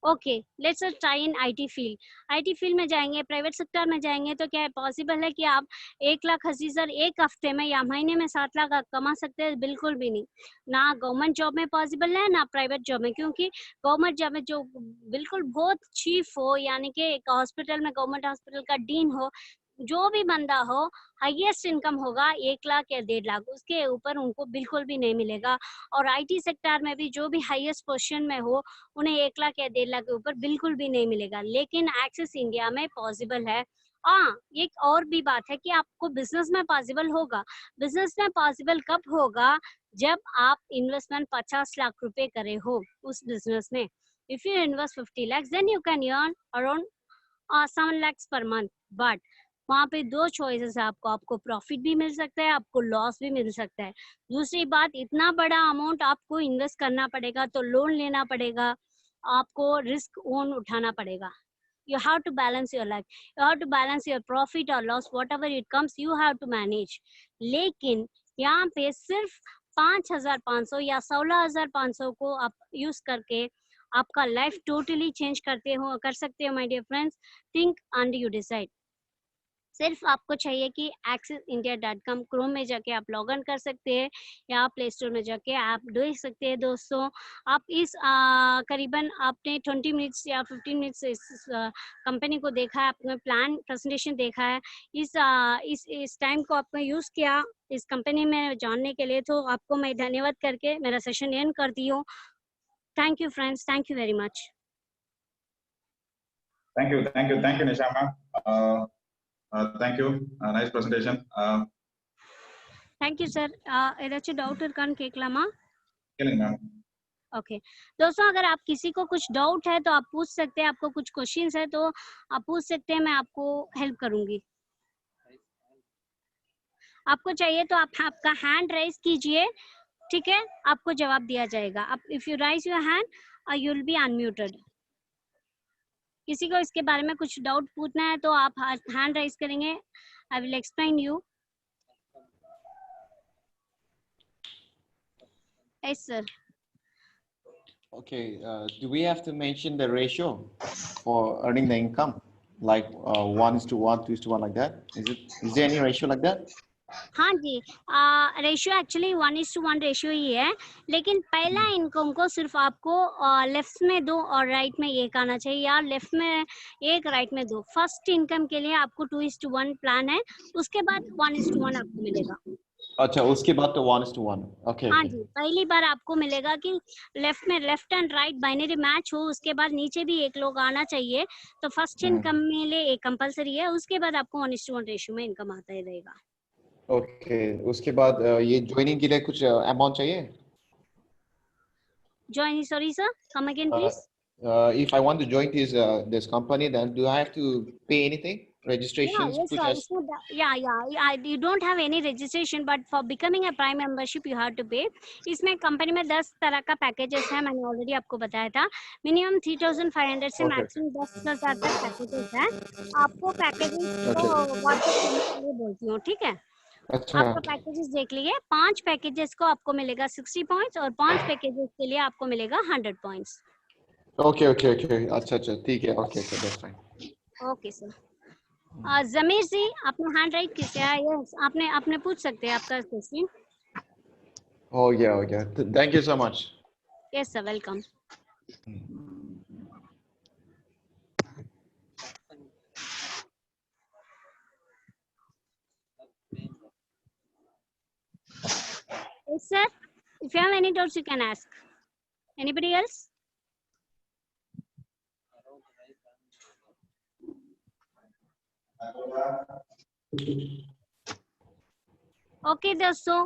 Okay, let's try in IT field. IT field में जाएंगे, प्राइवेट सेक्टर में जाएंगे, तो क्या पॉसिबल है कि आप 1,80,000 एक हफ्ते में या महीने में 7 लाख आप कमा सकते हैं? बिल्कुल भी नहीं। ना गवर्नमेंट जॉब में पॉसिबल है, ना प्राइवेट जॉब में। क्योंकि गवर्नमेंट जॉब में जो बिल्कुल बहुत चीफ हो, यानी कि एक हॉस्पिटल में, गवर्नमेंट हॉस्पिटल का डीन हो, जो भी बंदा हो, हाईएस्ट इनकम होगा 1 लाख या 1.5 लाख, उसके ऊपर उनको बिल्कुल भी नहीं मिलेगा। और आईटी सेक्टर में भी जो भी हाईएस्ट पोजीशन में हो, उन्हें 1 लाख या 1.5 लाख के ऊपर बिल्कुल भी नहीं मिलेगा। लेकिन एक्सिस इंडिया में पॉसिबल है। हाँ, एक और भी बात है कि आपको बिजनेस में पॉसिबल होगा। बिजनेस में पॉसिबल कब होगा? जब आप इन्वेस्टमेंट 50 लाख रुपए करे हो उस बिजनेस में। If you invest 50 lakhs, then you can earn around 7 lakhs per month. But वहाँ पे 2 चॉइसेस है आपको, आपको प्रॉफिट भी मिल सकता है, आपको लॉस भी मिल सकता है। दूसरी बात, इतना बड़ा अमाउंट आपको इन्वेस्ट करना पड़ेगा, तो लोन लेना पड़ेगा, आपको रिस्क ओन उठाना पड़ेगा। You have to balance your life, you have to balance your profit or loss, whatever it comes, you have to manage. लेकिन यहाँ पे सिर्फ 5,500 या 16,500 को आप यूज करके आपका लाइफ टोटली चेंज करते हो, कर सकते हो। My dear friends, think and you decide. सिर्फ आपको चाहिए कि accesindia.com क्रोम में जाके आप लॉग इन कर सकते हैं, या प्ले स्टोर में जाके आप देख सकते हैं। दोस्तों, आप इस करीबन आपने 20 मिनट्स या 15 मिनट्स इस कंपनी को देखा है, आपने प्लान प्रेजेंटेशन देखा है, इस टाइम को आपने यूज किया इस कंपनी में जानने के लिए, तो आपको मैं धन्यवाद करके मेरा सेशन एंड करती हूँ। Thank you friends, thank you very much. Thank you, Nisha ma'am. Thank you. Nice presentation. Thank you sir. ఏదైనా డౌట్ కానీ కేకలామా? Ma'am. ओके दोस्तों, अगर आप किसी को कुछ डाउट है तो आप पूछ सकते हैं, आपको कुछ क्वेश्चंस है तो आप पूछ सकते हैं, मैं आपको हेल्प करूंगी। आपको चाहिए तो आप आपका हैंड राइज कीजिए, ठीक है, आपको जवाब दिया जाएगा। आप if you rise your hand, you will be unmuted. किसी को इसके बारे में कुछ डाउट पूछना है तो आप हैंड राइज करेंगे, I will explain you. Yes sir. Okay, do we have to mention the ratio for earning the income, like 1:1, 2:1, like that? Is there any ratio like that? हाँ जी, रेशियो एक्चुअली 1:1 रेशियो ही है, लेकिन पहला income को सिर्फ आपको left में 2 और right में 1 आना चाहिए, या लेफ्ट में 1 राइट में 2। फर्स्ट इनकम के लिए आपको 2:1 प्लान है, उसके बाद 1:1 आपको मिलेगा। अच्छा, उसके बाद तो 1:1। ओके। हाँ जी, पहली बार आपको मिलेगा कि लेफ्ट में left and right binary match हो, उसके बाद नीचे भी 1 लोग आना चाहिए, तो फर्स्ट इनकम में लिए 1 कंपलसरी है, उसके बाद आपको 1:1 रेशियो में इनकम आता ही रहेगा। ओके, उसके बाद ये ज्वाइनिंग के लिए कुछ अमाउंट चाहिए? Join, sorry sir, come again please. If I want to join this company, then do I have to pay anything? registrations yes, कुछ sir. ऐसा? So you don't have any registration, but for becoming a Prime membership you have to pay. इसमें company में 10 तरह का packages है, मैंने already आपको बताया था. मिनिमम 3,500 से Okay. मैक्सिमम 10,000 तक पैकेजेस है. आपको पैकेजेस को Okay. व्हाट्सएप करने के लिए बोलती हूँ, ठीक है. अच्छा. आपका पैकेजेस देख लीजिए. 5 पैकेजेस को आपको मिलेगा 60 पॉइंट्स और 5 पैकेजेस के लिए आपको मिलेगा 100 पॉइंट्स. Okay. अच्छा ठीक है. Okay, that's fine. Okay sir. Zameer ji, आपने हैंड राइट किया है? यस, आपने पूछ सकते हैं आपका question. Oh yeah. Thank you so much. Yes sir, welcome. Yes, sir. If you have any doubts, you can ask. Anybody else? Okay दोस्तों,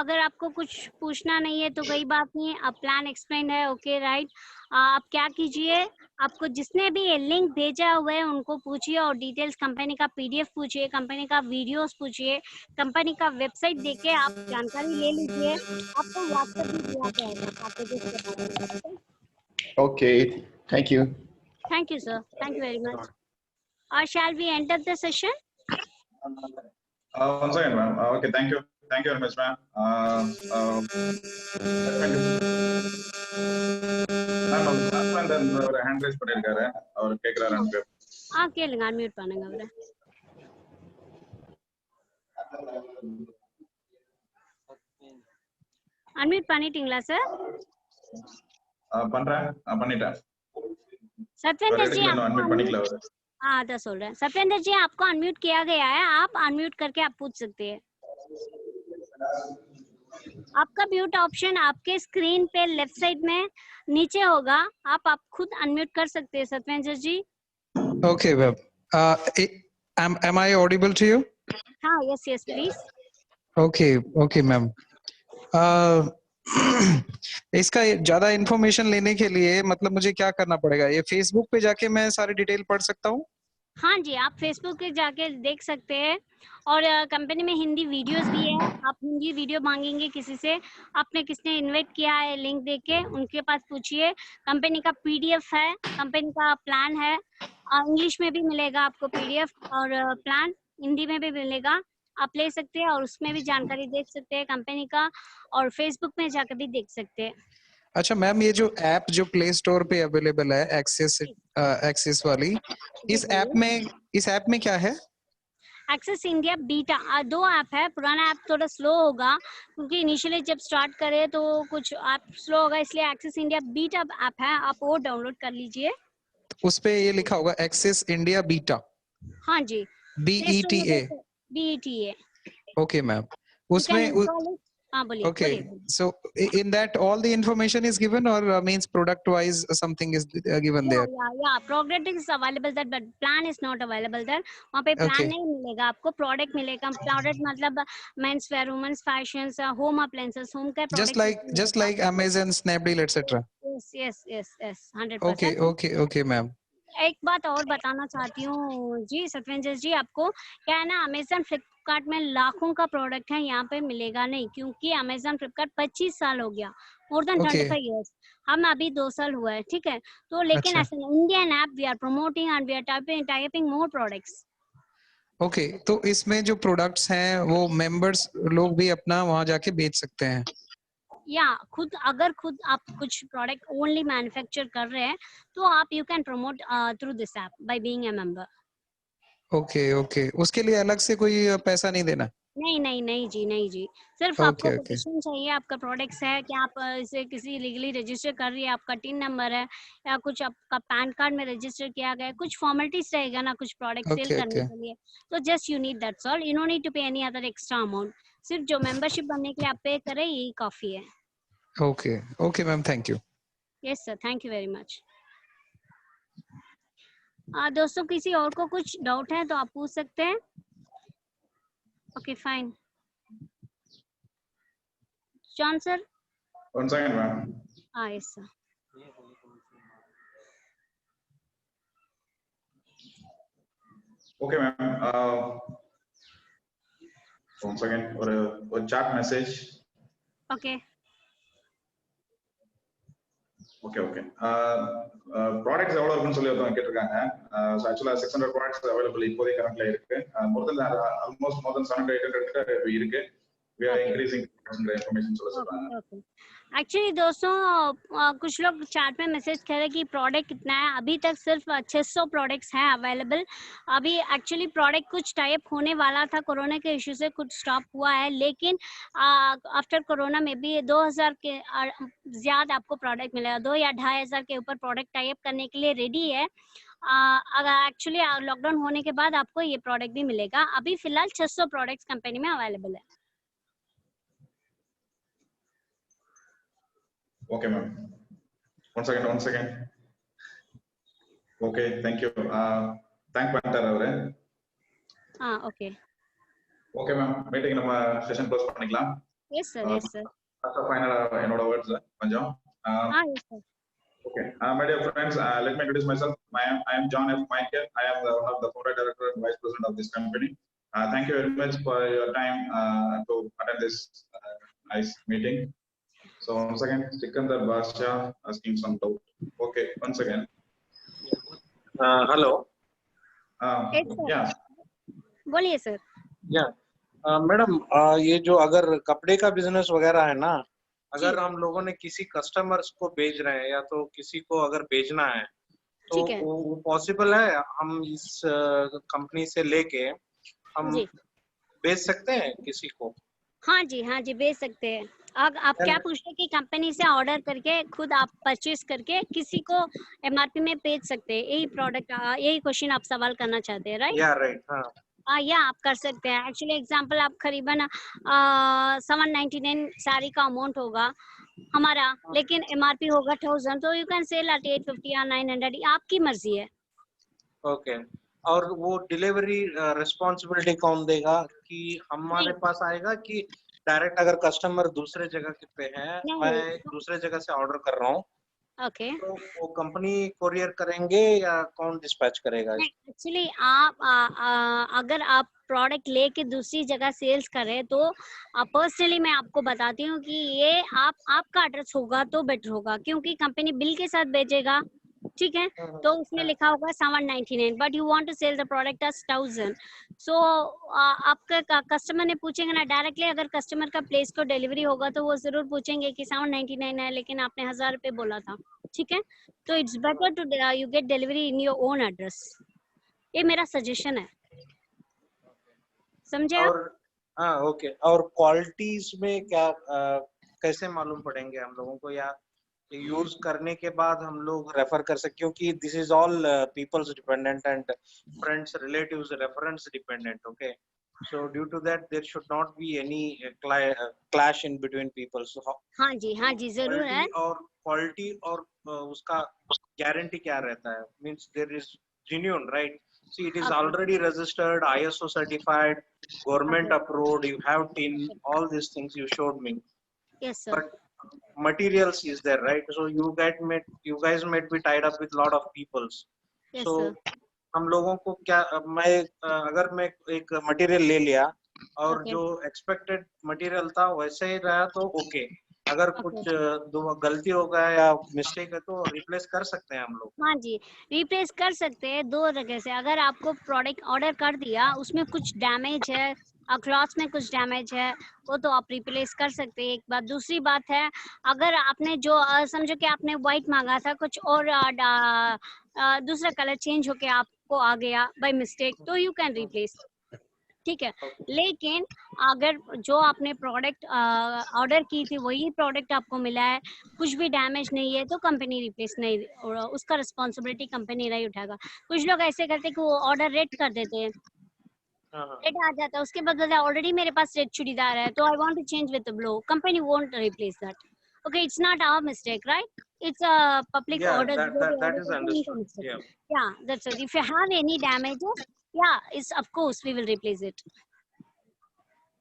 अगर आपको कुछ पूछना नहीं है तो कोई बात नहीं. अब प्लान एक्सप्लेन है. Okay right. आप क्या कीजिए, आपको जिसने भी ये लिंक भेजा हुआ है उनको पूछिए और डिटेल्स, कंपनी का पीडीएफ पूछिए, कंपनी का वीडियोस पूछिए, कंपनी का वेबसाइट देके आप जानकारी ले लीजिए. आपको व्हाट्सएप भी दिया जाएगा पैकेजेस के बारे में. Okay. Thank you. Thank you sir. Thank you very much. Shall we enter the session? One second, ma'am. Okay, thank you very much, ma'am. ஒரு ஹேண்ட் ரைஸ் பண்ணிருக்காரு, அவர் கேக்குறாரு எனக்கு. கேளுங்க, அன்மியூட் பண்ணுங்க அவரை. அன்மியூட் பண்ணிட்டீங்களா சார்? பண்ணிட்டேன். सत्येंद्र जी अनम्यूट பண்ணிக்கல அவரு. तो सोल रहे हैं. सत्येंद्र जी, आपको अनम्यूट किया गया है, आप अनम्यूट करके आप पूछ सकते हैं. आपका म्यूट ऑप्शन आपके स्क्रीन पे लेफ्ट साइड में नीचे होगा, आप खुद अनम्यूट कर सकते हैं सत्येंद्र जी. Okay, Web. Am I audible to you? हाँ, yes, please. Okay, ma'am. इसका ज्यादा इंफॉर्मेशन लेने के लिए मतलब मुझे क्या करना पड़ेगा? ये फेसबुक पे जाके मैं सारी डिटेल पढ़ सकता हूँ? हाँ जी, आप फेसबुक पे जाके देख सकते हैं. और कंपनी में हिंदी वीडियोस भी है. आप हिंदी वीडियो मांगेंगे किसी से, आपने किसने इनवाइट किया है, लिंक देके उनके पास पूछिए. कंपनी का पीडीएफ है, कंपनी का प्लान है. इंग्लिश में भी मिलेगा आपको पीडीएफ और प्लान हिंदी में भी मिलेगा. आप ले सकते हैं और उसमें भी जानकारी देख सकते हैं कंपनी का, और फेसबुक में जाकर भी देख सकते हैं. अच्छा मैम, ये जो ऐप जो प्ले स्टोर पे अवेलेबल है, एक्सेस वाली, इस ऐप में क्या है? Access India beta. 2 ऐप है. पुराना ऐप थोड़ा स्लो होगा क्योंकि इनिशियली जब स्टार्ट करे तो कुछ ऐप स्लो होगा, इसलिए एक्सेस इंडिया बीटा ऐप है, आप वो डाउनलोड कर लीजिए. उस पे ये लिखा होगा एक्सेस इंडिया बीटा. हाँ जी, BETA. ओके मैम, उसमें हाँ बोलिए. okay, so in that all the information is given, or means product wise something is given there? Yeah, product is available there, but plan is not available there. वहाँ पे plan नहीं मिलेगा आपको, product मिलेगा. Product मतलब men's wear, women's fashions, home appliances, home care products. Just like Amazon, Snapdeal, etc. Yes, 100%. Okay ma'am. एक बात और बताना चाहती हूँ जी सत्येंद्र जी, आपको क्या है ना, अमेजन फ्लिपकार्ट में लाखों का प्रोडक्ट है, यहाँ पे मिलेगा नहीं, क्योंकि अमेजन फ्लिपकार्ट 25 साल हो गया, मोर देन 25 इयर्स. हम अभी 2 साल हुआ है, ठीक है. तो लेकिन as an Indian app we are promoting and we are typing more products. Okay, तो इसमें जो प्रोडक्ट्स हैं वो मेंबर्स लोग भी अपना वहाँ जाके बेच सकते हैं? या अगर खुद आप कुछ प्रोडक्ट ओनली मैन्युफैक्चर कर रहे हैं तो आप you can promote through this app by being a member. Okay, उसके लिए अलग से कोई पैसा नहीं देना? नहीं जी, सिर्फ आपको पोजीशन चाहिए, आपका प्रोडक्ट्स है कि आप इसे किसी लीगली रजिस्टर कर रही है, आपका टिन नंबर है या कुछ आपका पैन कार्ड में रजिस्टर किया गया है, कुछ फॉर्मेलिटीज रहेगा ना कुछ प्रोडक्ट सेल करने के लिए, तो just you need that's all. You no need to pay any other extra amount. सिर्फ जो मेंबरशिप बनने के लिए आप पे करें यही काफी है. Okay ma'am, thank you. Yes sir, thank you very much. दोस्तों, किसी और को कुछ डाउट है तो आप पूछ सकते हैं. Okay fine. John sir. One second, ma'am. Yes sir. Okay, ma'am. Once again, or a chat message. Okay. Okay, okay. Products எவ்வளவு இருக்குன்னு சொல்லி ஒருத்தவங்க கேட்டிருக்காங்க. So actually 600 products available இப்போதைக்கு currently இருக்கு. More than almost more than 700 800 இருக்கு. We are increasing information சொல்ல சொல்றாங்க. Okay. एक्चुअली दोस्तों कुछ लोग चैट में मैसेज कर रहे कि प्रोडक्ट कितना है. अभी तक सिर्फ 600 प्रोडक्ट्स हैं अवेलेबल. अभी एक्चुअली प्रोडक्ट कुछ टाइप होने वाला था, कोरोना के इशू से कुछ स्टॉप हुआ है, लेकिन आफ्टर कोरोना में भी 2000 के ज़्यादा आपको प्रोडक्ट मिलेगा. 2 या 2500 के ऊपर प्रोडक्ट टाइप करने के लिए रेडी है. अगर एक्चुअली लॉकडाउन होने के बाद आपको ये प्रोडक्ट भी मिलेगा. अभी फिलहाल 600 प्रोडक्ट्स कंपनी में अवेलेबल है. Okay, ma'am. One second. Okay, thank you. Thank Pantar avare. Okay. Okay, ma'am. Meeting நம்ம session close பண்ணிக்கலாம். Yes, sir. Yes, sir. Final என்னோட words கொஞ்சம். Yes, sir. Okay. My dear friends, let me introduce myself. I am John F. Michael. I am one of the founder, director, and vice president of this company. Thank you very much for your time to attend this nice meeting. So once again, Sikandar Basha asking some doubt. Okay, once again. Hello. Yes, sir. Yeah. बोलिए sir. Madam ये जो अगर कपड़े का business वगैरह है ना, अगर हम लोगों ने किसी कस्टमर्स को भेज रहे हैं या तो किसी को अगर भेजना है तो वो पॉसिबल है हम इस कंपनी से लेके हम भेज सकते हैं किसी को? हाँ जी भेज सकते हैं. आप क्या पूछ रहे हैं कि कंपनी से ऑर्डर करके खुद आप परचेज करके किसी को एमआरपी में भेज सकते हैं, यही प्रोडक्ट, यही क्वेश्चन आप सवाल करना चाहते हैं, राइट? या राइट. हाँ या आप कर सकते हैं. एक्चुअली एग्जांपल आप करीबन 799 साड़ी का अमाउंट होगा हमारा, लेकिन एमआरपी होगा 1000, तो यू कैन सेल एट 850 या 900. आपकी मर्जी है. ओके. और वो डिलीवरी रिस्पॉन्सिबिलिटी कौन देगा, कि हमारे पास आएगा कि डायरेक्ट अगर कस्टमर दूसरे जगह पे है, मैं दूसरे जगह से ऑर्डर कर रहा हूँ, ओके, तो वो कंपनी कोरियर करेंगे या कौन डिस्पैच करेगा? एक्चुअली आप अगर आप प्रोडक्ट लेके दूसरी जगह सेल्स करें तो पर्सनली मैं आपको बताती हूँ कि ये आपका एड्रेस होगा तो बेटर होगा, क्योंकि कंपनी बिल के साथ भेजेगा, ठीक है, तो उसमें लिखा होगा 799, but you want to sell the product as 1000. So आपका कस्टमर ने पूछेंगे ना डायरेक्टली, अगर कस्टमर का प्लेस को डिलीवरी होगा तो वो जरूर पूछेंगे कि 799 है लेकिन आपने 1000 रुपए बोला था, ठीक है, तो it's better to you get delivery in your own address. ये मेरा सजेशन है, समझे आप? हाँ ओके. और क्वालिटीज में क्या कैसे मालूम पड़ेंगे हम लोगों को, या यूज करने के बाद हम लोग रेफर कर सकते, क्योंकि this is all people's dependent and friends relatives reference dependent. Okay, so due to that there should not be any clash in between people. So हाँ जी जरूर है. और क्वालिटी और उसका गारंटी क्या रहता है, means there is genuine, right? See, it is already registered, ISO certified, government approved, you have TIN, all these things you showed me. Yes sir. But materials is there, right? So you guys might be tied up with lot of peoples. Yes, so sir. हम लोगों को क्या, अगर मैं एक material ले लिया और जो एक्सपेक्टेड मटेरियल था वैसे ही रहा तो ओके, अगर कुछ गलती हो गया या मिस्टेक है तो रिप्लेस कर सकते हैं हम लोग? हाँ जी, रिप्लेस कर सकते हैं दो तरह से. अगर आपको प्रोडक्ट ऑर्डर कर दिया, उसमें कुछ डैमेज है, क्लॉथ्स में कुछ डैमेज है, वो तो आप रिप्लेस कर सकते हैं. एक बात. दूसरी बात है, अगर आपने जो समझो कि आपने व्हाइट मांगा था, कुछ और दूसरा कलर चेंज होके आपको आ गया बाय मिस्टेक, तो यू कैन रिप्लेस, ठीक है. लेकिन अगर जो आपने प्रोडक्ट ऑर्डर की थी वही प्रोडक्ट आपको मिला है, कुछ भी डैमेज नहीं है, तो कंपनी रिप्लेस नहीं, उसका रिस्पॉन्सिबिलिटी कंपनी नहीं उठाएगा. कुछ लोग ऐसे करते हैं कि वो ऑर्डर रेड कर देते हैं, रेड आ जाता है, उसके बदले ऑलरेडी मेरे पास रेड चूड़ीदार है तो I want to change with the blue, company won't replace that. Okay, it's not our mistake, right? It's a public order. That is understood. Yeah, that's it. If you have any damages, yeah, it's of course we will replace it.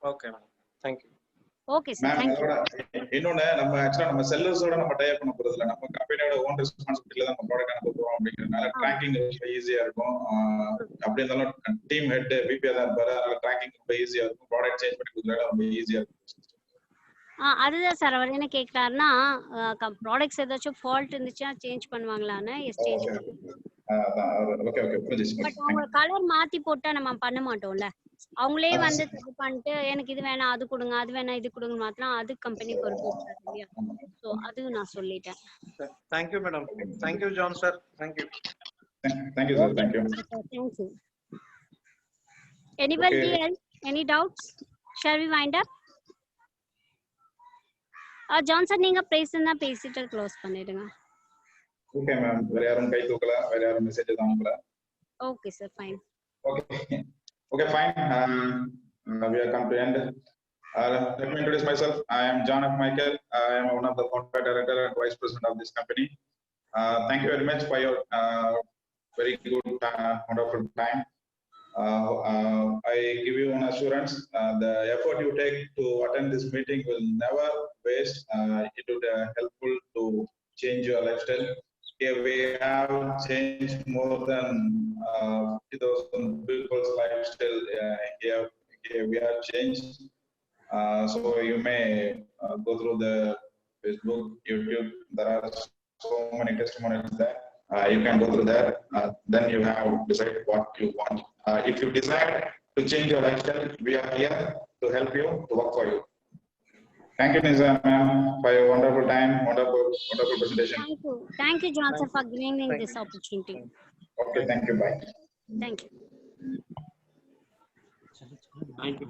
Okay, thank you. Okay sir, ma'am thank you. அதோட இன்னொன்னு நம்ம ஆக்சுவலா நம்ம செல்லர்ஸோட நம்ம type பண்ண போறது இல்ல, நம்ம கம்பெனியோட ஓன் ரெஸ்பான்சிபிலிட்டில தான் நம்ம ப்ராடக்ட் அனுப்ப போறோம் அப்படிங்கறதுனால ட்ராக்கிங் ரொம்ப ஈஸியா இருக்கும். அப்படி இருந்தாலும் டீம் ஹெட் விபியா தான் இருப்பாரு, அதனால ட்ராக்கிங் ரொம்ப ஈஸியா இருக்கும், ப்ராடக்ட் சேஞ்ச் பண்ணி கொடுக்கறது ரொம்ப ஈஸியா இருக்கும். அதுதான் சார் அவர் என்ன கேக்குறாருன்னா ப்ராடக்ட்ஸ் ஏதாச்சும் ஃபால்ட் இருந்துச்சுன்னா சேஞ்ச் பண்ணுவாங்களான்னு. எஸ், சேஞ்ச் ஓகே ஓகே புரிஞ்சுச்சு. பட் அவங்க கலர் மாத்தி போட்டா நம்ம பண்ண மாட்டோம்ல. அவங்களே வந்து இது பண்ணிட்டு எனக்கு இது வேணாம் அது கொடுங்க, அது வேணாம் இது கொடுங்க மாத்திரம், அது கம்பெனி பொறுப்பு இருக்காது இல்லையா. ஸோ அது நான் சொல்லிட்டேன். Thank you, madam. Thank you, John sir. Thank you. Thank you sir, thank you. Thank you. Anybody else? Any doubts? Shall we wind up? Johnson நீங்க பேசுனா பேசிட்டு க்ளோஸ் பண்ணிடுங்க. ஓகே மேம், வேற யாரும் கை தூக்கல, வேற யாரும் மெசேஜ் அனுப்பல. Okay sir, fine. Okay fine, we are come to end. Let me introduce myself. I am John F. Michael. I am one of the founder, director and vice president of this company. Thank you very much for your very good wonderful time. I give you an assurance, the effort you take to attend this meeting will never waste. It will be helpful to change your lifestyle. Here we have changed more than 50,000 people's lifestyle. Here we have changed. So you may go through the Facebook, YouTube. There are so many testimonials there. You can go through there. Then you have decide what you want. If you decide to change your lifestyle, we are here to help you, to work for you. Thank you, Nisa ma'am, for your wonderful time, wonderful presentation. Thank you, Johnson, for giving me this opportunity. Okay, thank you. Bye. Thank you. Thank you.